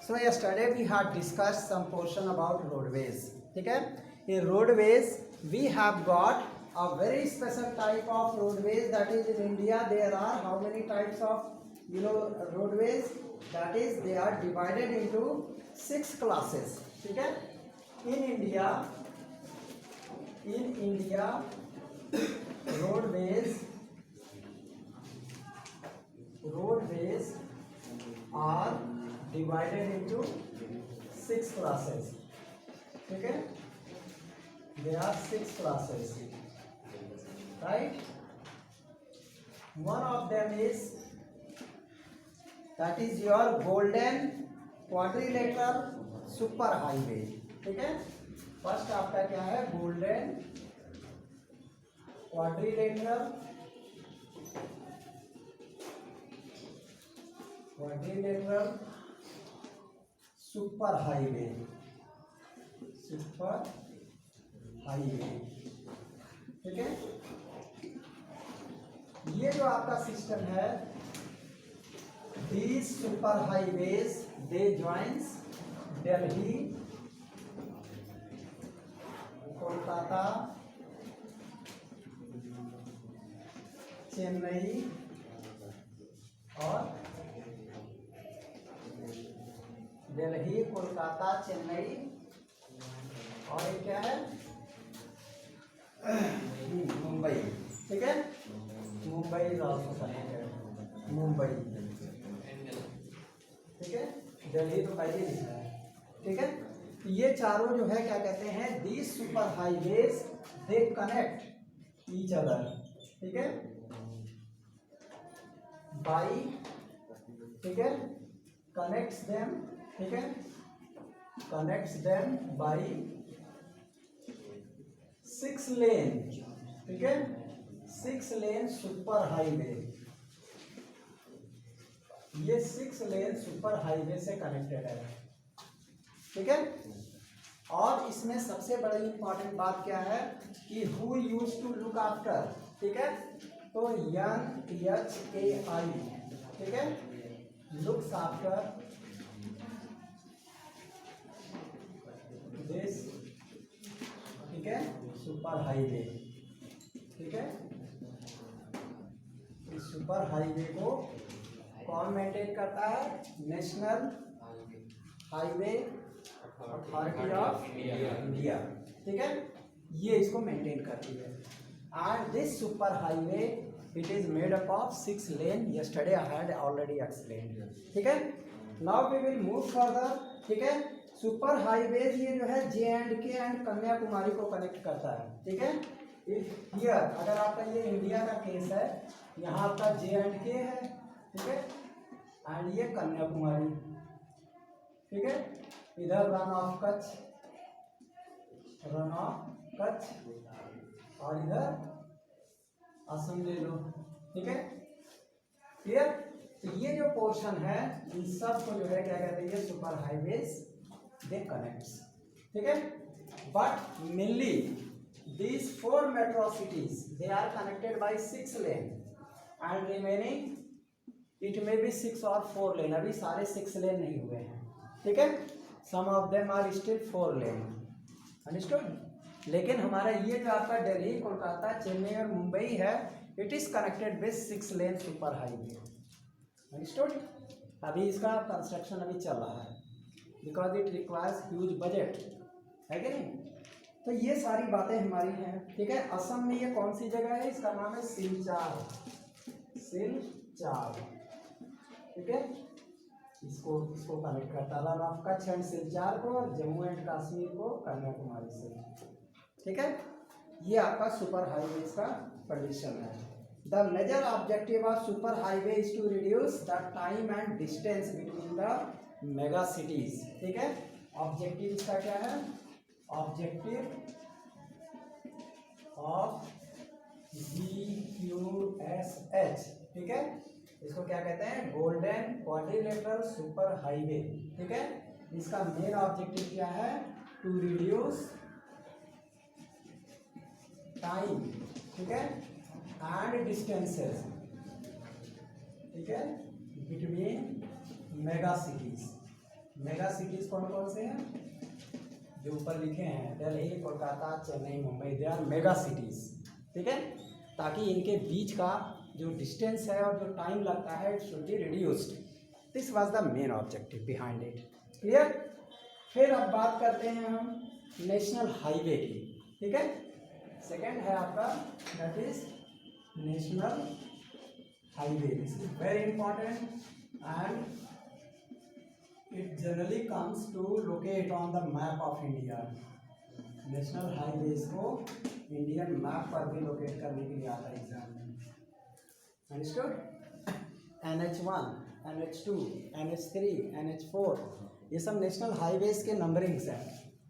So yesterday we had discussed some portion about roadways. ठीक है, in roadways we have got a very special type of roadways, that is in India there are how many types of roadways, that is they are divided into 6 classes. ठीक है, in India roadways are divided into 6 classes. ठीक है, there are 6 classes, right? One of them is, that is your golden quadrilateral super highway. ठीक है, first आपका क्या है, golden quadrilateral super highway, ठीक है। ये जो आपका सिस्टम है, these super highways they joins Delhi, Kolkata, Chennai और दिल्ली, कोलकाता, चेन्नई और ये क्या है, मुंबई। ठीक है, Mumbai is also connected, Mumbai. ठीक है, दिल्ली तो पहले लिखा है। ठीक है, ये चारों जो है क्या कहते हैं, these super highways they connect each other. ठीक है, बाई, ठीक है, कनेक्ट्स देम, ठीक है, कनेक्ट्स देम बाई 6 लेन। ठीक है, 6 लेन सुपर हाईवे, ये 6 लेन सुपर हाईवे से कनेक्टेड है। ठीक है, और इसमें सबसे बड़ी इंपॉर्टेंट बात क्या है कि who use to look after. ठीक है, तो NHAI, ठीक है, लुक्स आफ्टर दिस, ठीक है, सुपर हाईवे। ठीक है, इस सुपर हाईवे को कौन मेंटेन करता है, National Highway Authority of India. ठीक है, ये इसको मेंटेन करती है। And this super highway it is made up of 6 lane, yesterday I had already explained. ठीक है, now we will move further. ठीक है, सुपर हाईवेज ये जो है J&K एंड कन्याकुमारी को कनेक्ट करता है। ठीक है, इफ हियर अगर आपका ये इंडिया का केस है, यहाँ आपका J&K है, ठीक है, एंड ये कन्याकुमारी। ठीक है, इधर रन ऑफ कच्छ और इधर असम ले लो। ठीक है, क्लियर। तो ये जो पोर्शन है, इन सब को जो है क्या कहते हैं, ये सुपर हाईवेज दे कनेक्ट्स। ठीक है, but mainly these 4 metro cities they are connected by 6 lane and remaining it may be 6 or 4 lane, अभी सारे 6 लेन नहीं हुए हैं। ठीक है, some of them are still 4 lane, understood। लेकिन हमारा ये जो आपका दिल्ली, कोलकाता, चेन्नई और मुंबई है, it is connected with 6 lane super highway, understood. अभी इसका कंस्ट्रक्शन अभी चल रहा है, because it requires huge budget, है कि नहीं। तो ये सारी बातें हमारी हैं। ठीक है, असम में ये कौन सी जगह है, इसका नाम है सिलचार। ठीक है, इसको कनेक्ट करता है, run of Kutch and Silchar को, जम्मू एंड कश्मीर को कन्याकुमारी से। ठीक है, ये आपका सुपर हाईवे का प्रोडिक्शन है। The major objective of super highway is to reduce the time and distance between the mega cities. ठीक है, ऑब्जेक्टिव इसका क्या है, ऑब्जेक्टिव ऑफ GQSH। ठीक है, इसको क्या कहते हैं, गोल्डन क्वाड्रिलेटरल सुपर हाईवे। ठीक है, इसका मेन ऑब्जेक्टिव क्या है, टू रिड्यूस टाइम, ठीक है, एंड डिस्टेंसेस, ठीक है, between mega cities. Mega cities कौन कौन से हैं जो ऊपर लिखे हैं, Delhi, Kolkata, Chennai, Mumbai, they are mega cities. ठीक है, ताकि इनके बीच का जो डिस्टेंस है और जो टाइम लगता है it should be reduced. This was the main objective behind it. Clear. फिर अब बात करते हैं हम नेशनल हाईवे की। ठीक है, सेकेंड है आपका that is national highway. This is very important and it generally comes to locate on the map of India। National highways को इंडियन मैप पर भी लोकेट करने के लिए आता है एग्जाम में। Understood. NH1, NH2, NH3, NH4 ये सब नेशनल हाईवेज के नंबरिंग्स हैं।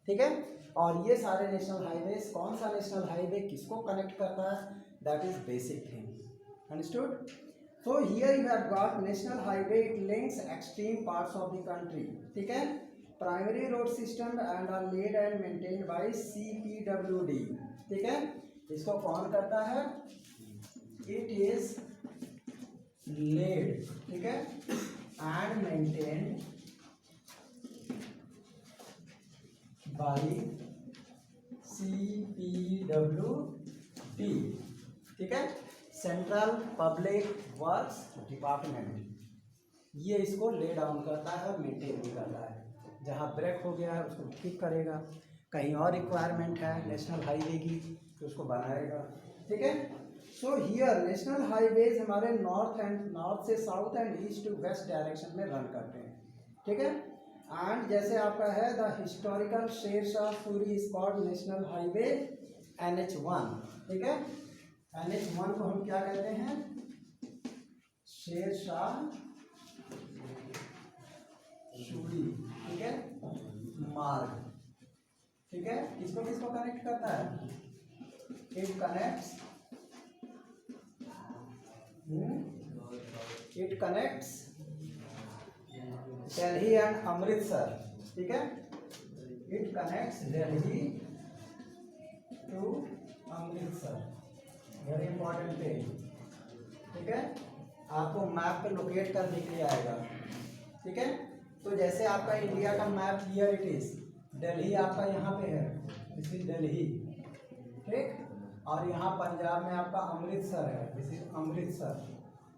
ठीक है, और ये सारे नेशनल हाईवेज, कौन सा नेशनल हाईवे किसको कनेक्ट करता है, that is basic thing. Understood. So here you have got national highway, it links extreme parts of the country। ठीक है, primary road system and are laid and maintained by CPWD। ठीक है, इसको कौन करता है, इट इज लेड, ठीक है, एंड मेंटेन्ड बाय CPWD। ठीक है, सेंट्रल पब्लिक वर्क्स डिपार्टमेंट। ये इसको ले डाउन करता है और मेंटेन भी करता है। जहाँ ब्रेक हो गया है उसको ठीक करेगा, कहीं और रिक्वायरमेंट है नेशनल हाईवे की तो उसको बनाएगा। ठीक है, सो हियर नेशनल हाईवेज हमारे नॉर्थ से south and east to west direction में रन करते हैं। ठीक है, एंड जैसे आपका है the historical Sher Shah Suri spot national highway NH1। ठीक है, NH1 को हम क्या कहते हैं, शेरशाह सूरी। ठीक है, मार्ग। ठीक है, किसको किसको कनेक्ट करता है, it connects Delhi and Amritsar. ठीक है, it connects Delhi to Amritsar, very important thing. ठीक है, आपको मैप पे लोकेट कर दिख लिया आएगा। ठीक है, तो जैसे आपका इंडिया का map here it is, Delhi आपका यहाँ पे है, दिस इज दिल्ली। ठीक, और यहाँ पंजाब में आपका अमृतसर है, दिस इज अमृतसर।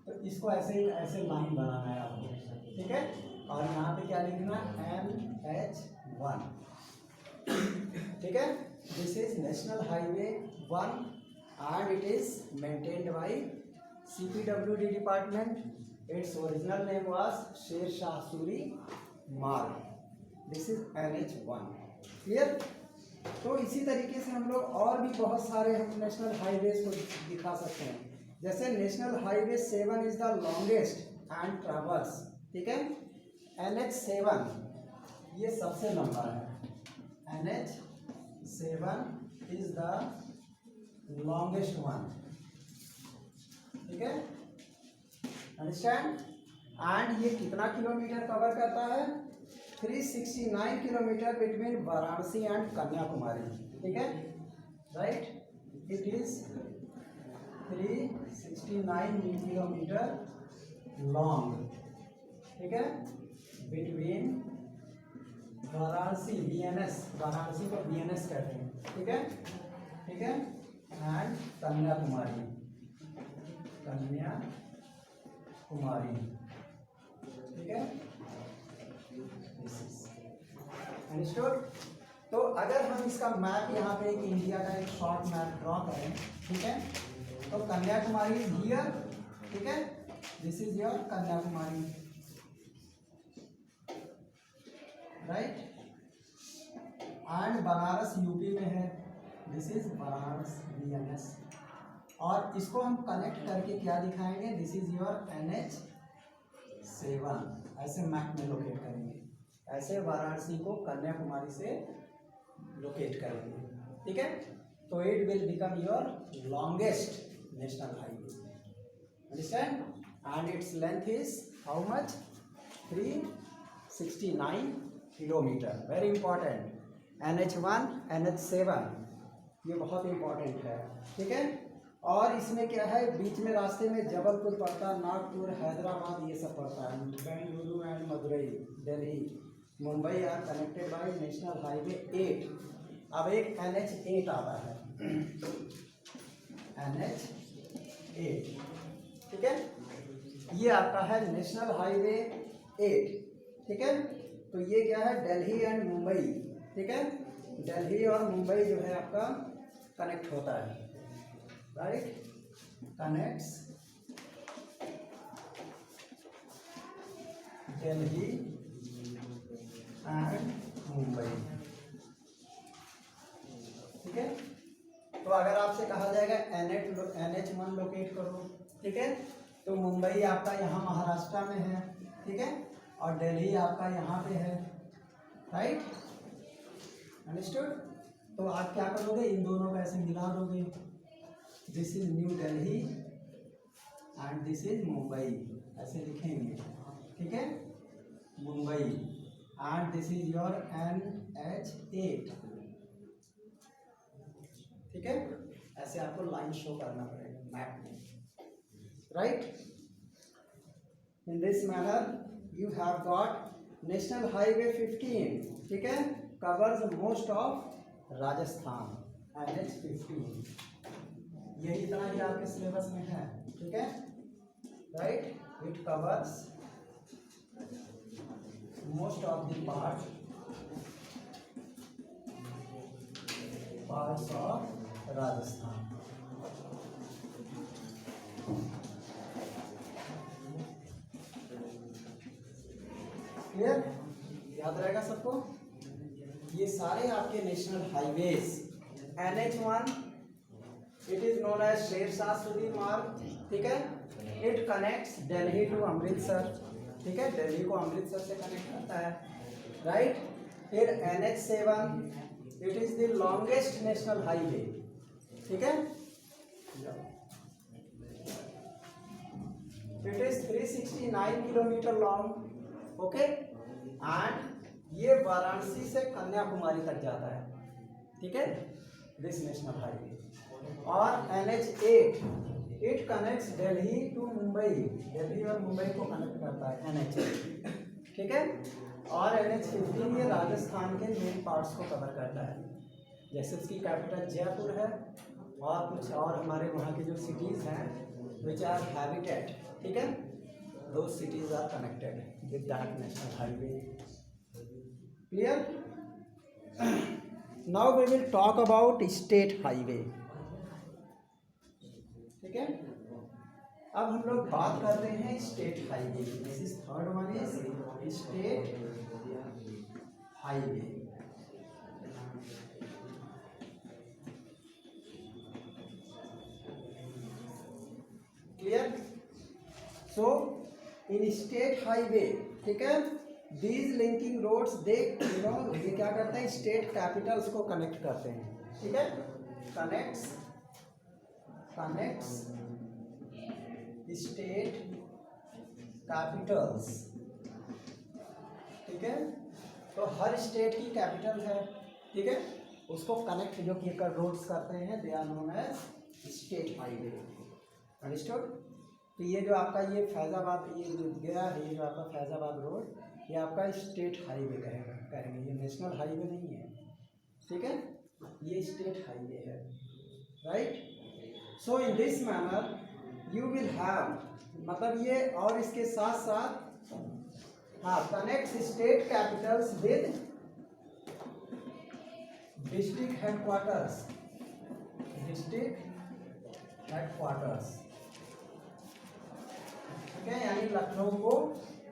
तो इसको ऐसे लाइन बनाना है आपको। ठीक है, और यहाँ पे क्या लिखना, NH1। ठीक है, this is national highway 1 and it is maintained by CPWD department। Its original name was Sher Shah Suri Marg। This is NH1। clear। तो इसी तरीके से हम लोग और भी बहुत सारे हम नेशनल हाईवेज को दिखा सकते हैं। जैसे national highway 7 is the longest and traverse. ठीक है, NH7 ये सबसे लंबा है। NH7 is the longest one. ठीक है, अंडरस्टैंड। एंड ये कितना किलोमीटर कवर करता है, 369 kilometre between Varanasi and Kanyakumari. ठीक है, right, it is 369 kilometre long. ठीक है, बिटवीन वाराणसी, BNS, वाराणसी को BNS कहते हैं। ठीक है, ठीक है, एंड कन्याकुमारी। ठीक है, अंडरस्टूड। तो अगर हम इसका मैप यहाँ पे एक इंडिया का एक शॉर्ट मैप ड्रॉ करें, ठीक है, तो कन्याकुमारी इज हियर। ठीक है, this is your Kanyakumari, right, and Banaras UP में है, दिस इज बनारस BNS। और इसको हम कनेक्ट करके क्या दिखाएंगे, दिस इज योर NH7। ऐसे मैप में लोकेट करेंगे, ऐसे वाराणसी को कन्याकुमारी से लोकेट करेंगे। ठीक है, तो it will become your longest national highway. Understand, and its length is how much, 369 kilometre. Very important, NH1 NH7 ये बहुत इंपॉर्टेंट है। ठीक है, और इसमें क्या है, बीच में रास्ते में जबलपुर पड़ता है, नागपुर, हैदराबाद ये सब पड़ता है, Bengaluru and Madurai, Delhi. Mumbai are connected by national highway 8। अब एक NH8 आता है, NH8, ठीक है, ये आता है नेशनल हाईवे 8, ठीक है। तो ये क्या है, दिल्ली एंड मुंबई, ठीक है, दिल्ली और मुंबई जो है आपका कनेक्ट होता है, right, connects Delhi and Mumbai, ठीक है। तो अगर आपसे कहा जाएगा NH1 लोकेट करो, ठीक है, तो मुंबई आपका यहाँ महाराष्ट्र में है, ठीक है, और दिल्ली आपका यहाँ पे है, राइट, अंडरस्टूड। तो आप क्या करोगे, इन दोनों का ऐसे मिला दोगे, this is new Delhi and this is Mumbai, ऐसे लिखेंगे, ठीक है, Mumbai and this is your NH8, ठीक है। ऐसे आपको लाइन शो करना पड़ेगा मैप में, right. In this manner you have got national highway 15, ठीक है, covers most of Rajasthan, NH15, यही इतना ही आपके सिलेबस में है, ठीक है, right. It covers most of the parts of Rajasthan. Clear, याद रहेगा सबको। ये सारे आपके national highways, NH1 it is known as Sher Shah Suri Marg, ठीक है, it connects Delhi to Amritsar, ठीक है, दिल्ली को अमृतसर से कनेक्ट करता है, राइट। फिर NH7 it is the longest national highway, ठीक है, it is 369 kilometre long, okay, and ये वाराणसी से कन्याकुमारी तक जाता है, ठीक है, दिस नेशनल हाईवे। और NH8 it connects Delhi to Mumbai, Delhi और मुंबई को कनेक्ट करता है NH8, ठीक है। और NH15 ये राजस्थान के मेन पार्ट्स को कवर करता है, जैसे उसकी कैपिटल जयपुर है और कुछ और हमारे वहाँ की जो सिटीज़ हैं विच आर हैबिटेड, ठीक है, दो cities are connected with that national highway. Clear. Now we will talk about state highway, ठीक है। अब हम लोग बात कर रहे हैं state highway, this is third one is state highway. Clear. So in state highway, ठीक है, दीज लिंकिंग रोड्स दे ये क्या करते हैं, स्टेट कैपिटल्स को कनेक्ट करते हैं, ठीक है, कनेक्ट्स स्टेट कैपिटल्स, ठीक है। तो हर स्टेट की कैपिटल है, ठीक है, उसको कनेक्ट जो कि रोड्स करते हैं they are known as state highway, understood. तो ये जो आपका ये फैजाबाद ये जो गया है, ये जो आपका फैजाबाद रोड, ये आपका स्टेट हाईवे कहेंगे, ये नेशनल हाईवे नहीं है, ठीक है, ये स्टेट हाईवे है, right. So in this manner you will have, मतलब ये और इसके साथ साथ, हाँ, connect state Capitals with district headquarters, ठीक है, यानी लखनऊ को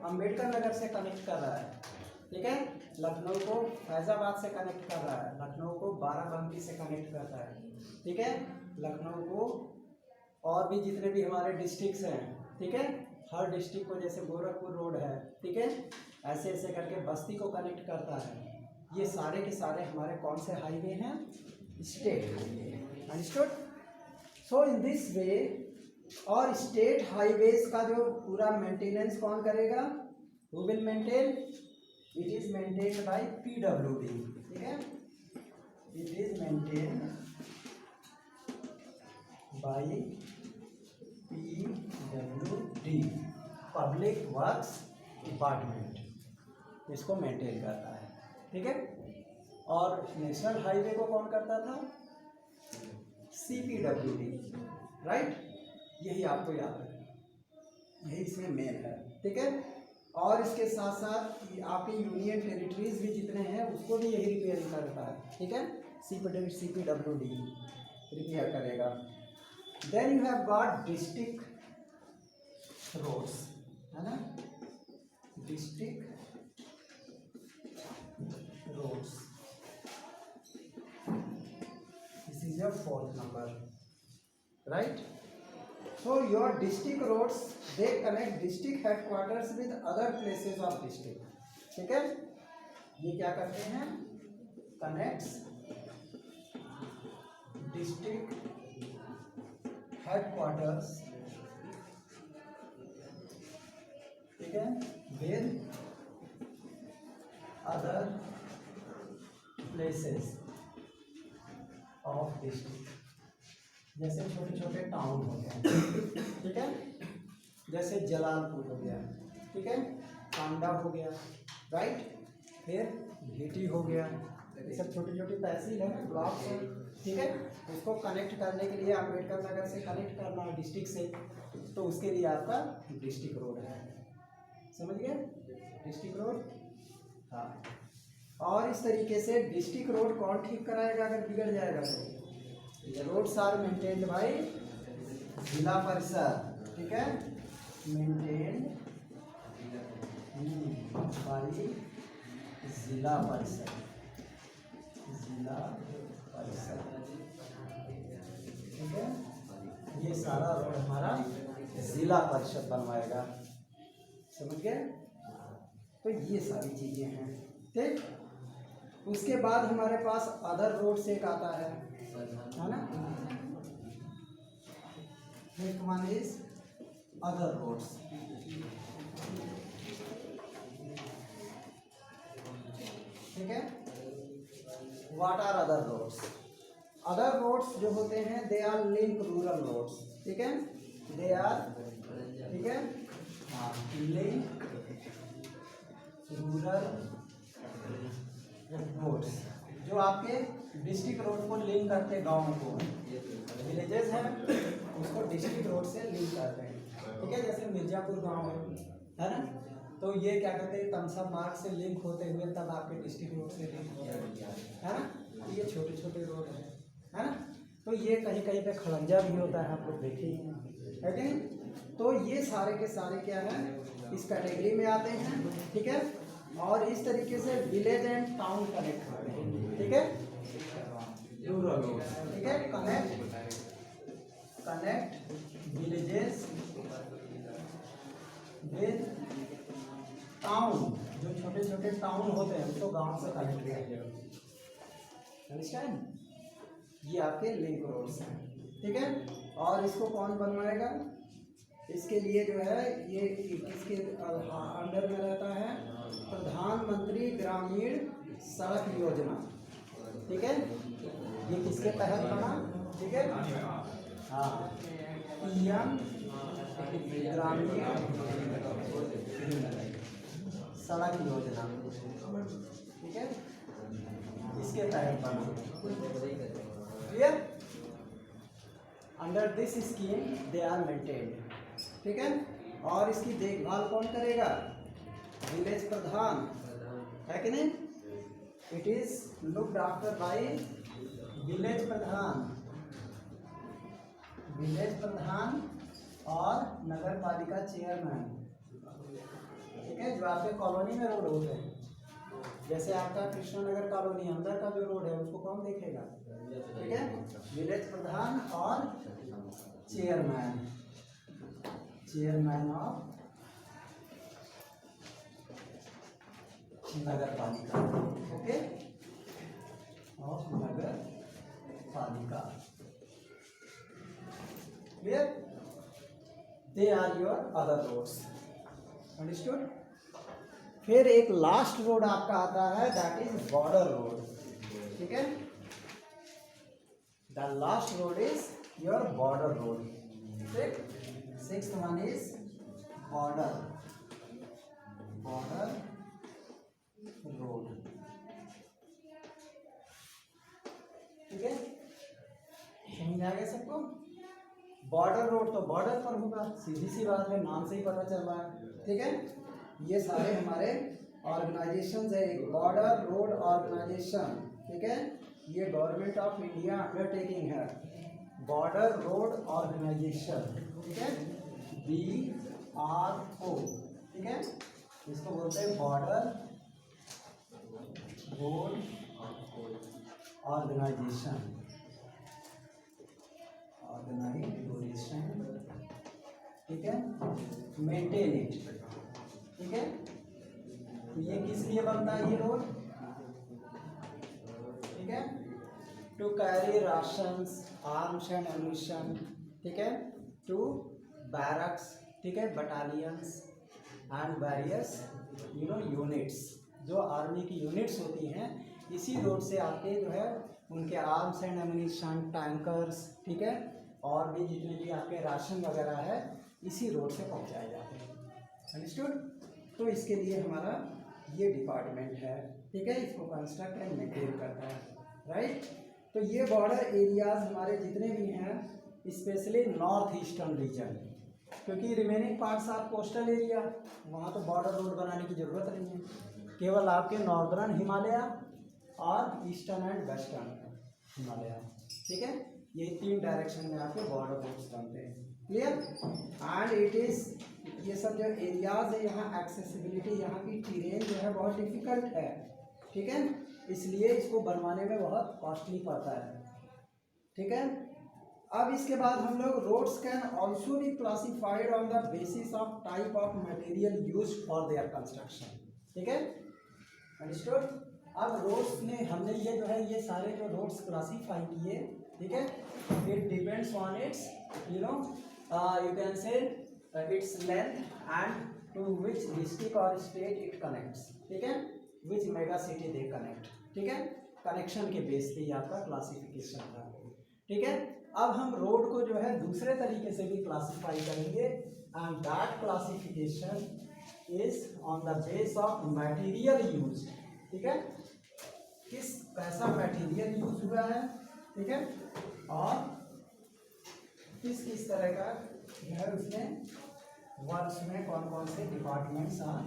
अंबेडकर नगर से कनेक्ट कर रहा है, ठीक है, लखनऊ को फैजाबाद से कनेक्ट कर रहा है, लखनऊ को बाराबंकी से कनेक्ट कर रहा है, ठीक है, लखनऊ को और भी जितने भी हमारे डिस्ट्रिक्ट्स हैं, ठीक है, हर डिस्ट्रिक्ट को, जैसे गोरखपुर रोड है, ठीक है, ऐसे ऐसे करके बस्ती को कनेक्ट करता है। ये सारे के सारे हमारे कौन से हाईवे हैं, state highway, understood. So in this वे, और स्टेट हाईवेज का जो पूरा मेंटेनेंस कौन करेगा, who will maintain, it is maintained by PWD, ठीक है, it is maintained by PWD, public works department, इसको मेंटेन करता है, ठीक है। और नेशनल हाईवे को कौन करता था? CPWD, right. यही आपको याद रखना, यही इसमें मेन है, ठीक है। और इसके साथ साथ आपके यूनियन टेरिटरीज भी जितने हैं उसको भी यही रिपेयर करता है, ठीक है। CPWD रिपेयर करेगा। Then you have got district roads, है ना, district roads, this is your 4th number, right. So your district roads, they connect district headquarters with other places of district, ठीक है। ये क्या करते हैं? Connects district headquarters, ठीक है, with other places of district। जैसे छोटे छोटे टाउन हो गया, ठीक है, जैसे जलालपुर हो गया, ठीक है, कांडा हो गया, राइट, फिर भीटी हो गया, ये सब छोटी छोटी तहसील है, ब्लॉक है, ठीक है। उसको कनेक्ट करने के लिए अम्बेडकर नगर से कनेक्ट करना है डिस्ट्रिक्ट से, तो उसके लिए आपका डिस्ट्रिक्ट रोड है, समझ गए, डिस्ट्रिक्ट रोड। हाँ, और इस तरीके से डिस्ट्रिक्ट रोड कौन ठीक कराएगा अगर बिगड़ जाएगा तो? रोड्स आर मेंटेन्ड बाय जिला परिषद, ठीक है, मेंटेन्ड बाय जिला परिषद, जिला परिषद, ठीक है। ये सारा रोड हमारा जिला परिषद बनवाएगा, समझ गए। तो ये सारी चीजें हैं, ठीक। उसके बाद हमारे पास अदर रोड से एक आता है ना, next one is other roads, ठीक है। What are other roads? Other roads जो होते हैं they are link rural roads, ठीक है, दे आर, ठीक है, हाँ, लिंक रूरल रोड्स, जो आपके डिस्ट्रिक्ट रोड को लिंक करते हैं, गाँव को, विलेजेस हैं उसको डिस्ट्रिक्ट रोड से लिंक करते हैं, ठीक है। जैसे मिर्जापुर गांव है ना, तो ये क्या कहते हैं, तमसा मार्ग से लिंक होते हुए तब आपके डिस्ट्रिक्ट रोड से लिंक होते हैं, है ना। तो ये छोटे छोटे रोड है ना। तो ये कहीं कहीं पे खड़ंजा भी होता है, आप लोग देखे ही हैं, है कि नहीं। तो ये सारे के सारे क्या है, इस कैटेगरी में आते हैं, ठीक है। और इस तरीके से विलेज एंड टाउन कनेक्ट होते हैं, ठीक है, रूरल रोड, ठीक है, कनेक्ट विलेजेस विद टाउन, जो छोटे छोटे टाउन होते हैं उसको गांव से कनेक्ट करते हैं, अंडरस्टैंड। ये आपके लिंक रोड्स हैं, ठीक है। और इसको कौन बनवाएगा? इसके लिए जो है ये किसके अंडर में रहता है? प्रधानमंत्री ग्रामीण सड़क योजना, ठीक है। ये किसके तहत बना? ठीक है, हाँ, PM ग्रामीण सड़क योजना, ठीक है, इसके तहत बना, clear. Under this scheme they are maintained, ठीक है। और इसकी देखभाल कौन करेगा? विलेज प्रधान, है कि नहीं? It is looked after by village pradhan, village pradhan और नगर पालिका चेयरमैन, ठीक है। जो आपके कॉलोनी में रोड होते हैं, जैसे आपका कृष्णनगर कॉलोनी अंदर का जो रोड है उसको कौन देखेगा? ठीक है, विलेज प्रधान और चेयरमैन, चेयरमैन ऑफ नगर पालिका, ओके, ऑफ नगर पालिका, clear. They are your other roads, understood. फिर एक लास्ट रोड आपका आता है, दैट इज बॉर्डर रोड, ठीक है। The last road is your border road, ठीक। Sixth one is border, border में आ गया सबको? बॉर्डर रोड तो बॉर्डर पर होगा, सीधी सी बात है, नाम से ही पता चल रहा है, ठीक है। ये सारे हमारे ऑर्गेनाइजेशन है, एक बॉर्डर रोड ऑर्गेनाइजेशन, ठीक है। ये गवर्नमेंट ऑफ इंडिया अंडरटेकिंग है, बॉर्डर रोड ऑर्गेनाइजेशन, ठीक है, BRO, ठीक है। इसको बोलते हैं बॉर्डर रोड ऑर्गेनाइजेशन, ठीक है, मेंटेन इट, ठीक है। तो ये किस लिए बनता है ये रोड? ठीक है, to carry rations, arms and ammunition, ठीक है, टू बैरक्स, ठीक है, बटालियंस एंड वेरियस यूनिट्स, जो आर्मी की यूनिट्स होती हैं, इसी रोड से आके जो है उनके आर्म्स एंड एम्यूनिशन, टैंकर्स, ठीक है, और भी जितने भी आपके राशन वगैरह है इसी रोड से पहुंचाए जाते हैं। अंडरस्टूड? तो इसके लिए हमारा ये डिपार्टमेंट है, ठीक है, इसको कंस्ट्रक्ट एंड मेंटेन करता है, राइट। तो ये बॉर्डर एरियाज हमारे जितने भी हैं, स्पेशली नॉर्थ ईस्टर्न रीजन, क्योंकि remaining parts of coastal area, वहाँ तो बॉर्डर रोड बनाने की ज़रूरत नहीं है, केवल आपके नॉर्दर्न हिमालय और ईस्टर्न एंड वेस्टर्न हिमालय, ठीक है। ये 3 डायरेक्शन में आपके बॉर्डर रोड्स बनते हैं, क्लियर। एंड इट इज़, ये सब जो एरियाज है यहाँ एक्सेसिबिलिटी, यहाँ की टेरेन जो है बहुत डिफिकल्ट है, ठीक है, इसलिए इसको बनवाने में बहुत कॉस्टली पड़ता है, ठीक है। अब इसके बाद हम लोग roads can also be classified on the basis of type of material use for their construction, ठीक है, अंडरस्टूड। अब रोड्स में हमने ये जो है ये सारे जो रोड्स क्लासीफाई किए, ठीक है, it depends on its you can say its length and to which district और स्टेट इट कनेक्ट्स, ठीक है, which mega city they connect, ठीक है, कनेक्शन के बेस पे ही आपका क्लासिफिकेशन था, ठीक है। अब हम रोड को जो है दूसरे तरीके से भी क्लासीफाई करेंगे, and that classification is on the base of material use, ठीक है, किस कैसा मटेरियल यूज हुआ है, ठीक है, और किस तरह का जो है उसमें वर्क्स में कौन कौन से डिपार्टमेंट्स आर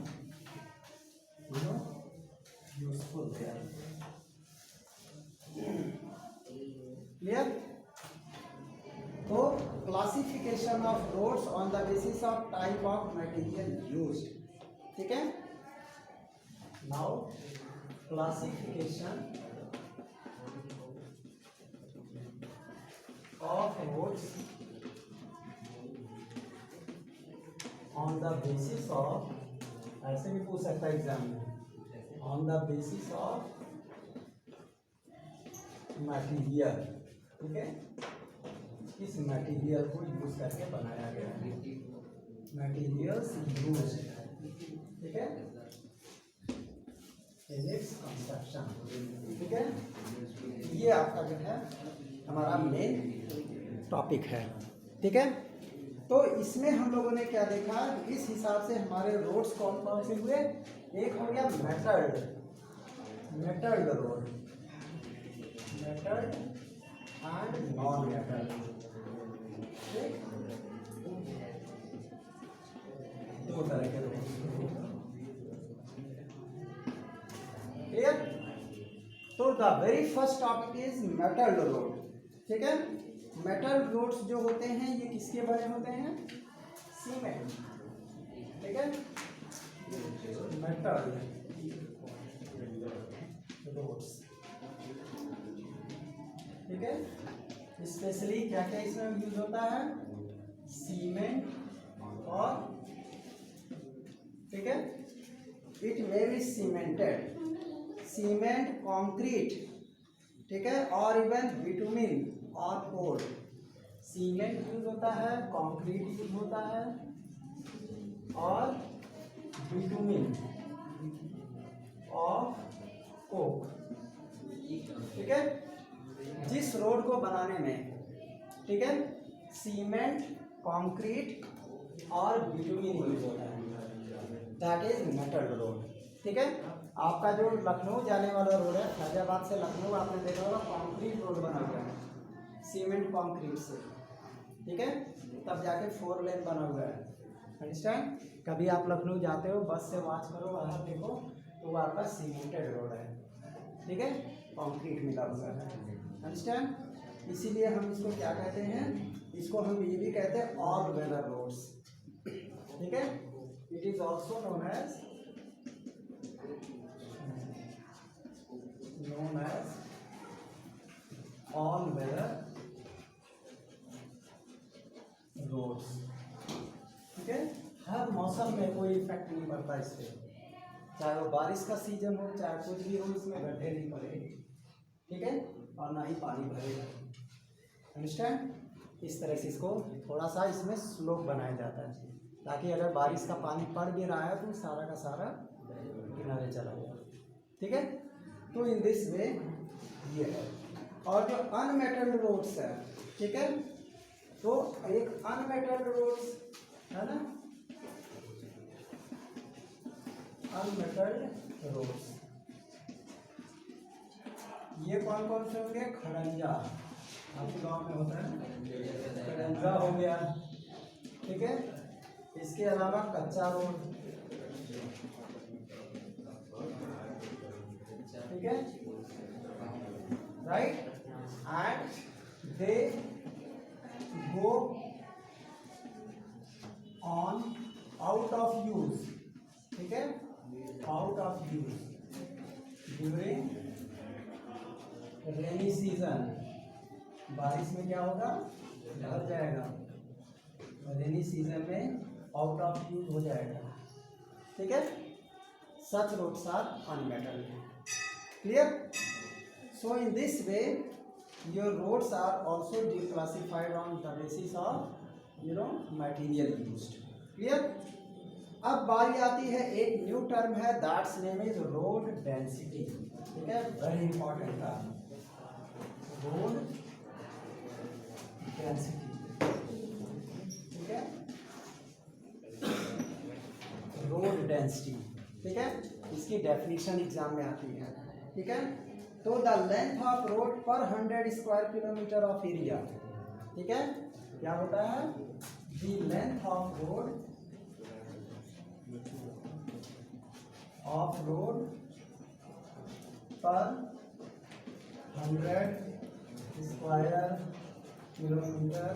यूजफुल है, क्लियर। तो classification of roads on the basis of type of material used, ठीक है। Now classification of roads on the basis of, ऐसे भी पूछ सकता है एग्जाम में, on the basis of material, ठीक है, इस मटेरियल को यूज करके बनाया गया है, मटेरियल्स यूज, ठीक है, इन इट्स कंस्ट्रक्शन, ठीक है। ये आपका जो है हमारा मेन टॉपिक है, ठीक है। तो इसमें हम लोगों ने क्या देखा, इस हिसाब से हमारे रोड्स कौन कौन से हुए, एक हो गया metalled road, metalled and non metalled, दो तरह के रोड, क्लियर। तो the very first topic is metalled road, ठीक है। मेटल रोड्स जो होते हैं ये किसके बने होते हैं, सीमेंट, ठीक है, मेटल रोड्स, ठीक है। स्पेशली क्या क्या इसमें यूज होता है, सीमेंट और, ठीक है, it may be cemented, cement, concrete, ठीक है, और इवन बिटुमिन और कोल, सीमेंट यूज होता है, कंक्रीट यूज होता है और बिटुमिन और कोक, ठीक है। जिस रोड को बनाने में, ठीक है, सीमेंट, कंक्रीट और बिटुमिन यूज होता है, दैट इज मेटल रोड, ठीक है। आपका जो लखनऊ जाने वाला रोड है, फैजाबाद से लखनऊ, आपने देखा होगा कंक्रीट रोड बना हुआ है, सीमेंट कंक्रीट से, ठीक है, तब जाके 4 लेन बना हुआ है। अंडरस्टैंड? कभी आप लखनऊ जाते हो, बस से वॉच करो, बाहर देखो तो वो आपका सीमेंटेड रोड है, ठीक है, कंक्रीट मिला हुआ है। अंडरस्टैंड? इसीलिए हम इसको क्या कहते हैं, इसको हम ये भी कहते हैं ऑल वेदर रोड्स, ठीक है। It is also known as all weather roads, ठीक है। हर मौसम में कोई इफेक्ट नहीं पड़ता इस पर, चाहे वो बारिश का सीजन हो, चाहे कुछ भी हो, इसमें गड्ढे नहीं पड़ेंगे, ठीक है, और ना ही पानी भरेगा। अंडरस्टैंड? इस तरह से इसको थोड़ा सा इसमें स्लोप बनाया जाता है, ताकि अगर बारिश का पानी पड़ भी रहा है तो सारा का सारा किनारे चला जाए, ठीक है। तो इन दिस वे ये है। और जो अनमेटल्ड रोड्स है, ठीक है, तो एक अनमेटल्ड रोड्स है ना, अनमेटल्ड रोड्स, ये कौन कौन से होंगे? खड़ंजा, आपके गांव में होता है खड़ंजा हो गया, ठीक है। इसके अलावा कच्चा रोड, ठीक है, right, and they go on out of use, ठीक है, out of use during rainy season. बारिश में क्या होगा? ढल जाएगा, रेनी सीजन में आउट ऑफ यूज हो जाएगा, ठीक है। Such roads are unmetalled, clear? So in this way your roads are also declassified on the basis of material used, clear? अब बारी आती है, एक न्यू टर्म है, that's name is road density, ठीक है, very important term, road density, ठीक है, रोड डेंसिटी, ठीक है। इसकी डेफिनेशन एग्जाम में आती है, ठीक है। तो द लेंथ ऑफ रोड पर 100 स्क्वायर किलोमीटर ऑफ एरिया, ठीक है, क्या होता है? द लेंथ ऑफ रोड पर 100 स्क्वायर किलोमीटर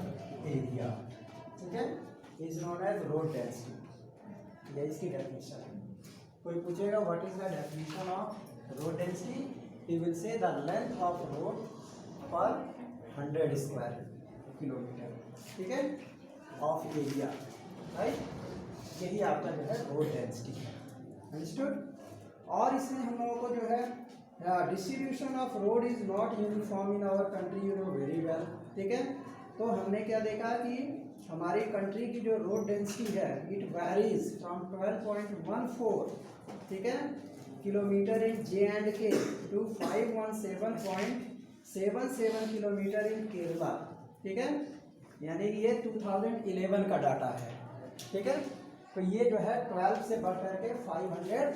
एरिया, ठीक है, is known as road density. ये इसकी डेफिनेशन है। कोई पूछेगा what is the definition of road density, he will say the length of road per 100 square kilometre, ठीक है, ऑफ एरिया, राइट। यही आपका जो है रोड डेंसिटी है, अंडरस्टूड। और इसमें हम लोगों को जो है distribution of road is not uniform in our country, you know very well, ठीक है। तो हमने क्या देखा कि हमारी कंट्री की जो रोड डेंसिटी है, इट वेरीज फ्रॉम 12.14, ठीक है, kilometre in J&K to 517.77 kilometre in Kerala, ठीक है, यानी कि ये 2011 का डाटा है, ठीक है। तो ये जो है 12 से बढ़ करके 500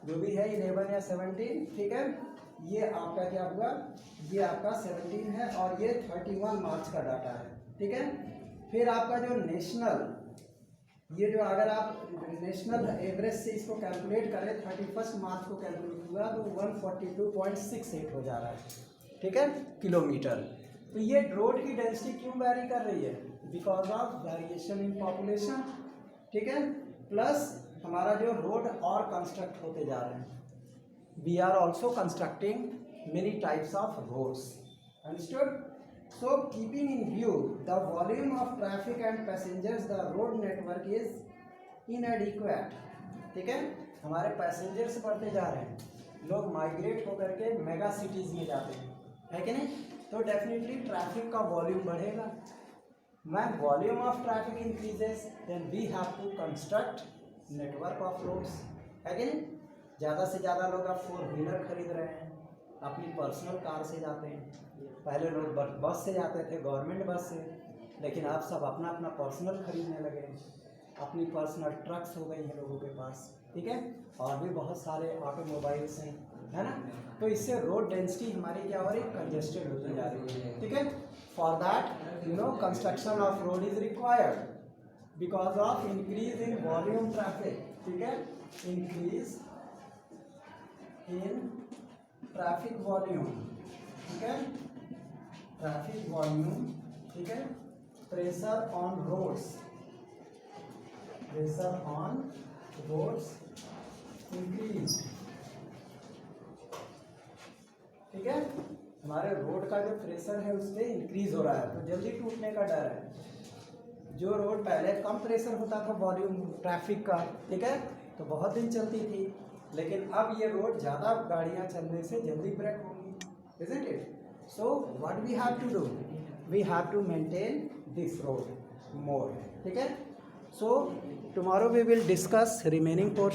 जो भी है 11 या 17, ठीक है, ये आपका क्या हुआ, ये आपका 17 है और ये 31 मार्च का डाटा है, ठीक है। फिर आपका जो नेशनल, ये जो अगर आप नेशनल एवरेज से इसको कैलकुलेट करें, 31 मार्च को कैलकुलेट हुआ तो 142.68 हो जा रहा है, ठीक है, किलोमीटर। तो ये रोड की डेंसिटी क्यों वैरी कर रही है? Because of variation in population, ठीक है, प्लस हमारा जो रोड और कंस्ट्रक्ट होते जा रहे हैं, we are also constructing many types of roads, understood. So keeping in view the volume of traffic and passengers, the road network is inadequate, ठीक है, हमारे पैसेंजर्स बढ़ते जा रहे हैं, लोग माइग्रेट होकर के मेगा सिटीज़ में जाते हैं, है कि नहीं? तो डेफिनेटली ट्रैफिक का वॉल्यूम बढ़ेगा। When volume of traffic increases, then we have to construct network of roads, है कि नहीं? ज़्यादा से ज़्यादा लोग अब 4 व्हीलर खरीद रहे हैं, अपनी पर्सनल कार से जाते हैं। पहले लोग बस से जाते थे, गवर्नमेंट बस से, लेकिन आप सब अपना अपना पर्सनल खरीदने लगे, अपनी पर्सनल ट्रक्स हो गई हैं लोगों के पास, ठीक है, और भी बहुत सारे ऑटोमोबाइल्स हैं, है ना। तो इससे रोड डेंसिटी हमारी क्या हो रही है, कंजेस्टेड होती जा रही है, ठीक है। For that you know construction of road is required because of increase in volume traffic, ठीक है, इंक्रीज इन ट्रैफिक वॉल्यूम, ठीक है, ट्रैफिक वॉल्यूम, ठीक है, pressure on roads, pressure on roads increase, ठीक है। हमारे रोड का जो प्रेशर है उससे इंक्रीज हो रहा है तो जल्दी टूटने का डर है। जो रोड पहले कम प्रेशर होता था वॉल्यूम ट्रैफिक का, ठीक है, तो बहुत दिन चलती थी, लेकिन अब ये रोड ज़्यादा गाड़ियाँ चलने से जल्दी ब्रेक होंगी, isn't it? So what we have to do? We have to maintain this road more, ठीक है। So tomorrow we will discuss remaining portion.